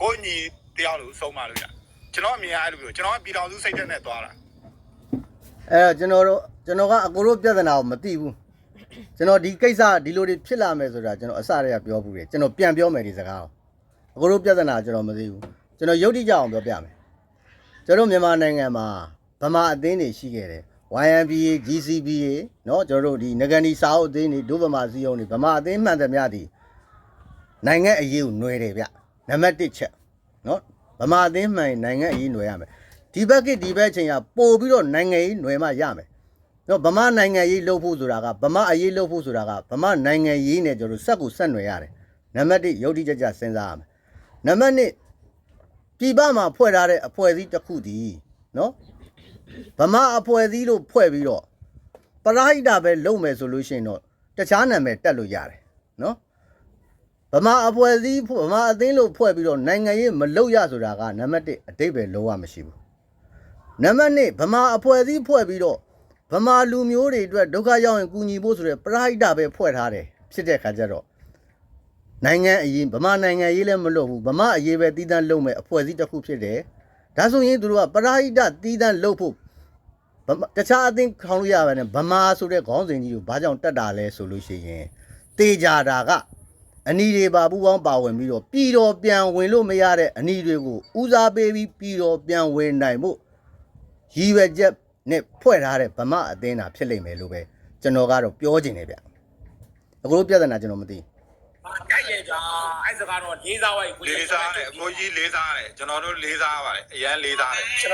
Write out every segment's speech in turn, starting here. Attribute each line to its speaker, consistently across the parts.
Speaker 1: ကိုညီတရားလို့ဆုံးမလို့ရကျွန်တော်အမြင်အားလို့ပြောကျွန်တော်ကပြည်တော်စုစိတ်သက်နဲ့သွားတာ
Speaker 2: ကျွန်တော်ကအကိုတို့ပြဿနာကိုမသိဘူးကျွန်တော်ဒီကိစ္စဒီလိုတွေဖြစ်လာမယ်ဆိုတာကျွန်တော်အစတည်းကပြောဘူးတယ်ကျွန်တော်ပြန်ပြောမယ်ဒီစကားကိုအကိုတို့ပြဿနာကျွန်တော်မသိဘူးကျွန်တော်ယုတ်တိကြအောင်ပြောပြမယ်ကျွန်တော်မြန်မာနိုင်ငံမှာဗမာအသင်းတွေရှိခဲ့တယ် YNBA GCBA เนาะကျွန်တော်တို့ဒီငကန်ဒီစာအုပ်အသင်းတွေဒုဗမာစည်းရုံးတွေဗမာအသင်းမှန်သမျှဒီနိုင်ငံအရေးကိုຫນွယ်တယ်ဗျနံပါတ်1ချက်เนาะဗမာအသင်းမှန်နိုင်ငံအရေးຫນွယ်ရမယ်ဒီဘက်ကဒီဘက်ချိန်ကပို့ပြီးတော့နိုင်ငံရေးຫນွယ်မှရမယ်နော်ဗမာနိုင်ငံရေးလှုပ်ဖို့ဆိုတာကဗမာအရေးလှုပ်ဖို့ဆိုတာကဗမာနိုင်ငံရေးနဲ့ကျွန်တော်စက်ကိုဆက်နွယ်ရတယ်နံပါတ်1ယုတ်တိကြကြစဉ်းစားရမယ်နံပါတ်2ပြည်ပမှာဖွဲ့ထားတဲ့အဖွဲ့အစည်းတစ်ခုတည်နော်ဗမာအဖွဲ့အစည်းလို့ဖွဲ့ပြီးတော့ပရာဟိတပဲလုပ်မယ်ဆိုလို့ရှိရင်တော့တခြားနာမည်တက်လို့ရတယ်နော်ဗမာအဖွဲ့အစည်းဗမာအသင်းလို့ဖွဲ့ပြီးတော့နိုင်ငံရေးမလုပ်ရဆိုတာကနံပါတ်1အတိတ်ပဲလုံးဝမရှိဘူးနံပါတ်2ဗမာအဖွဲ့အစည်းဖွဲ့ပြီးတော့ဗမာလူမျိုးတွေအတွက်ဒုက္ခရောက်ရင်ကူညီဖို့ဆိုတဲ့ပရာဟိတပဲဖွဲ့ထားတယ်ဖြစ်တဲ့ခါကျတော့နိုင်ငံအရေးဗမာနိုင်ငံရေးလည်းမလုပ်ဘူးဗမာအရေးပဲတည်တံ့လုပ်မဲ့အဖွဲ့အစည်းတစ်ခုဖြစ်တယ်ဒါဆိုရင်သူတို့ကပရာဟိတတည်တံ့လုပ်ဖို့တခြားအသင်းခေါင်းလို့ရပါနဲ့ဗမာဆိုတဲ့ခေါင်းစဉ်ကြီးကိုဘာကြောင့်တက်တာလဲဆိုလို့ရှိရင်တေကြတာကအနီတွေပါပူပေါင်းပါဝင်ပြီးတော့ပြည်တော်ပြန်ဝင်လို့မရတဲ့အနီတွေကိုဦးစားပေးပြီးပြည်တော်ပြန်ဝင်နိုင်ဖို့ရည်ရွယ်ချက်နဲ့ဖွဲ့ထားတဲ့ဗမာအသင်းတာဖြစ်လိမ့်မယ်လို့ပဲကျွန်တော်ကတော့ပြောချင်တယ်ဗျအခုလိုပြဿနာကျွန်တော်မသိ
Speaker 3: ကြိုက်ရကြအဲ့စကားတော့လေးစားဝိုက်
Speaker 1: လေးစားတယ်အကိုကြီးလေးစားတယ်ကျွန်တော်တို့လေးစားပါတယ်အရန်လေးစားတယ်
Speaker 3: ကျွန်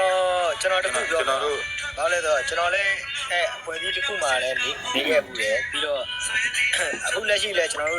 Speaker 3: တော်တခုပြောကျွန်တော်တို့ဘာလဲဆိုတော့ကျွန်တော်လည်းအဖွဲ့အစည်းတစ်ခုမှလည်းနေခဲ့ဘူးတယ်ပြီးတော့အခုလက်ရှိလည်းကျွန်တော်တို့